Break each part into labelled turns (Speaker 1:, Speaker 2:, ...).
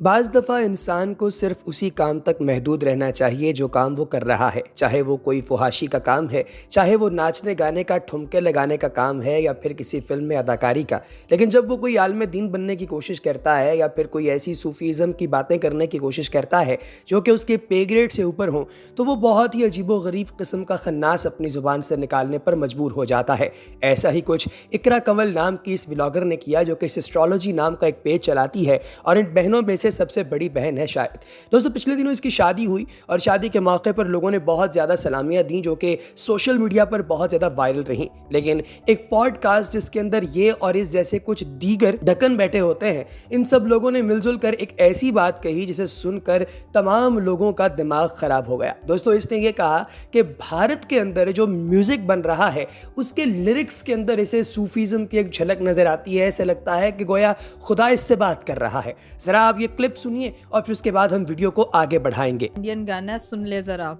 Speaker 1: بعض دفعہ انسان کو صرف اسی کام تک محدود رہنا چاہیے جو کام وہ کر رہا ہے، چاہے وہ کوئی فحاشی کا کام ہے، چاہے وہ ناچنے گانے کا ٹھمکے لگانے کا کام ہے یا پھر کسی فلم میں اداکاری کا۔ لیکن جب وہ کوئی عالم دین بننے کی کوشش کرتا ہے یا پھر کوئی ایسی صوفیزم کی باتیں کرنے کی کوشش کرتا ہے جو کہ اس کے پے گریڈ سے اوپر ہوں، تو وہ بہت ہی عجیب و غریب قسم کا خناس اپنی زبان سے نکالنے پر مجبور ہو جاتا ہے۔ ایسا ہی کچھ اقرا کنول نام کی اس ولاگر نے کیا جو کہ سسٹرولوجی نام کا ایک پیج چلاتی ہے اور ان بہنوں میں سے سب سے بڑی بہن ہے شاید۔ دوستو پچھلے دنوں اس کی شادی ہوئی اور شادی کے موقع پر لوگوں نے بہت زیادہ سلامیاں دیں جو کہ سوشل میڈیا پر بہت زیادہ وائرل رہیں، لیکن ایک پوڈ کاسٹ جس کے اندر یہ اور اس جیسے کچھ دیگر ڈکن بیٹھے ہوتے ہیں، ان سب لوگوں نے مل جل کر ایک ایسی بات کہی جسے سن کر تمام لوگوں کا دماغ خراب ہو گیا۔ دوستو اس نے یہ کہا کہ بھارت کے اندر جو میوزک بن رہا ہے اس کے لیرکس کے اندر اسے صوفیزم کی ایک جھلک نظر آتی ہے، ایسے لگتا ہے کہ گویا خدا اس سے بات کر رہا ہے۔ ذرا آپ یہ کلپ سنیے اور پھر اس کے بعد ہم ویڈیو کو آگے بڑھائیں گے۔
Speaker 2: انڈین گانا سن لے ذرا،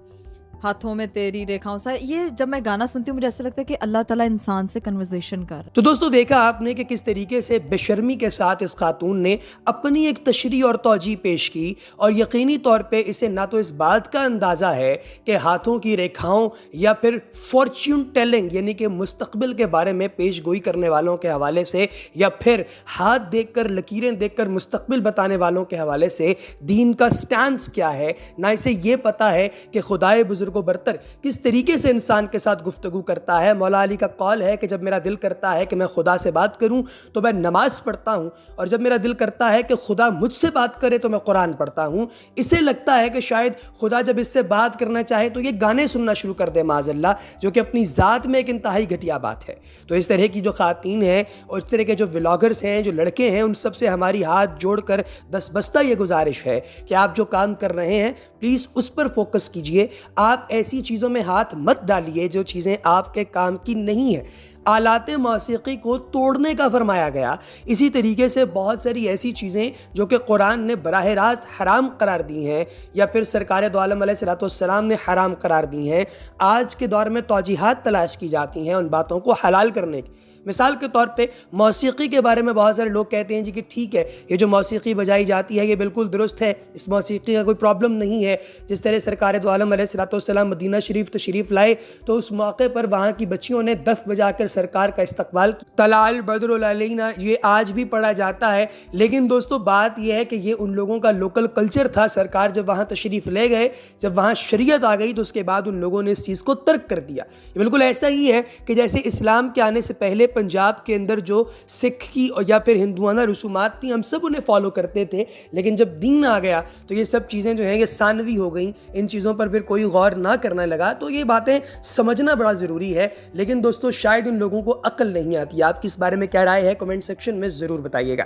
Speaker 2: ہاتھوں میں تیری ریکھاؤں سا، یہ جب میں گانا سنتی ہوں مجھے ایسا لگتا ہے کہ اللہ تعالیٰ انسان سے کنورزیشن کر رہا ہے۔
Speaker 1: تو دوستو دیکھا آپ نے کہ کس طریقے سے بے شرمی کے ساتھ اس خاتون نے اپنی ایک تشریح اور توجیہ پیش کی، اور یقینی طور پہ اسے نہ تو اس بات کا اندازہ ہے کہ ہاتھوں کی ریکھاؤں یا پھر فارچیون ٹیلنگ یعنی کہ مستقبل کے بارے میں پیش گوئی کرنے والوں کے حوالے سے، یا پھر ہاتھ دیکھ کر لکیریں دیکھ کر مستقبل بتانے والوں کے حوالے سے دین کا سٹانس کیا ہے، نہ اسے یہ پتا ہے کہ خدائے بزرگ و برتر کس طریقے سے انسان کے ساتھ گفتگو کرتا ہے۔ مولا علی کا قول ہے کہ جب میرا دل کرتا ہے کہ میں خدا سے بات کروں تو میں نماز پڑھتا ہوں، اور جب میرا دل کرتا ہے کہ خدا مجھ سے بات کرے تو میں قرآن پڑھتا ہوں۔ اسے لگتا ہے کہ شاید خدا جب اس سے بات کرنا چاہے تو یہ گانے سننا شروع کر دے معاذ اللہ، جو کہ اپنی ذات میں ایک انتہائی گھٹیا بات ہے۔ تو اس طرح کی جو خواتین ہیں اور اس طرح کے جو ولاگرز ہیں، جو لڑکے ہیں، ان سب سے ہماری ہاتھ جوڑ کر دستبستہ یہ گزارش ہے کہ آپ جو کام کر رہے ہیں پلیز اس پر فوکس کیجئے۔ آپ ایسی چیزوں میں ہاتھ مت ڈالیے جو چیزیں آپ کے کام کی نہیں ہیں۔ آلات موسیقی کو توڑنے کا فرمایا گیا، اسی طریقے سے بہت ساری ایسی چیزیں جو کہ قرآن نے براہ راست حرام قرار دی ہیں یا پھر سرکار دو عالم علیہ السلام نے حرام قرار دی ہیں، آج کے دور میں توجیہات تلاش کی جاتی ہیں ان باتوں کو حلال کرنے کی۔ مثال کے طور پہ موسیقی کے بارے میں بہت سارے لوگ کہتے ہیں جی کہ ٹھیک ہے، یہ جو موسیقی بجائی جاتی ہے یہ بالکل درست ہے، اس موسیقی کا کوئی پرابلم نہیں ہے۔ جس طرح سرکار دو عالم علیہ السلام مدینہ شریف تشریف لائے تو اس موقع پر وہاں کی بچیوں نے دف بجا کر سرکار کا استقبال کیا۔ طلع البدر علینا یہ آج بھی پڑھا جاتا ہے، لیکن دوستو بات یہ ہے کہ یہ ان لوگوں کا لوکل کلچر تھا۔ سرکار جب وہاں تشریف لے گئے، جب وہاں شریعت آ گئی تو اس کے بعد ان لوگوں نے اس چیز کو ترک کر دیا۔ یہ بالکل ایسا ہی ہے کہ جیسے اسلام کے آنے سے پہلے پنجاب کے اندر جو سکھ کی یا پھر ہندوانہ رسومات تھیں ہم سب انہیں فالو کرتے تھے، لیکن جب دین آ گیا تو یہ سب چیزیں جو ہیں یہ ثانوی ہو گئیں، ان چیزوں پر پھر کوئی غور نہ کرنے لگا۔ تو یہ باتیں سمجھنا بڑا ضروری ہے، لیکن دوستو شاید ان لوگوں کو عقل نہیں آتی۔ آپ کی اس بارے میں کیا رائے ہے کمنٹ سیکشن میں ضرور بتائیے گا۔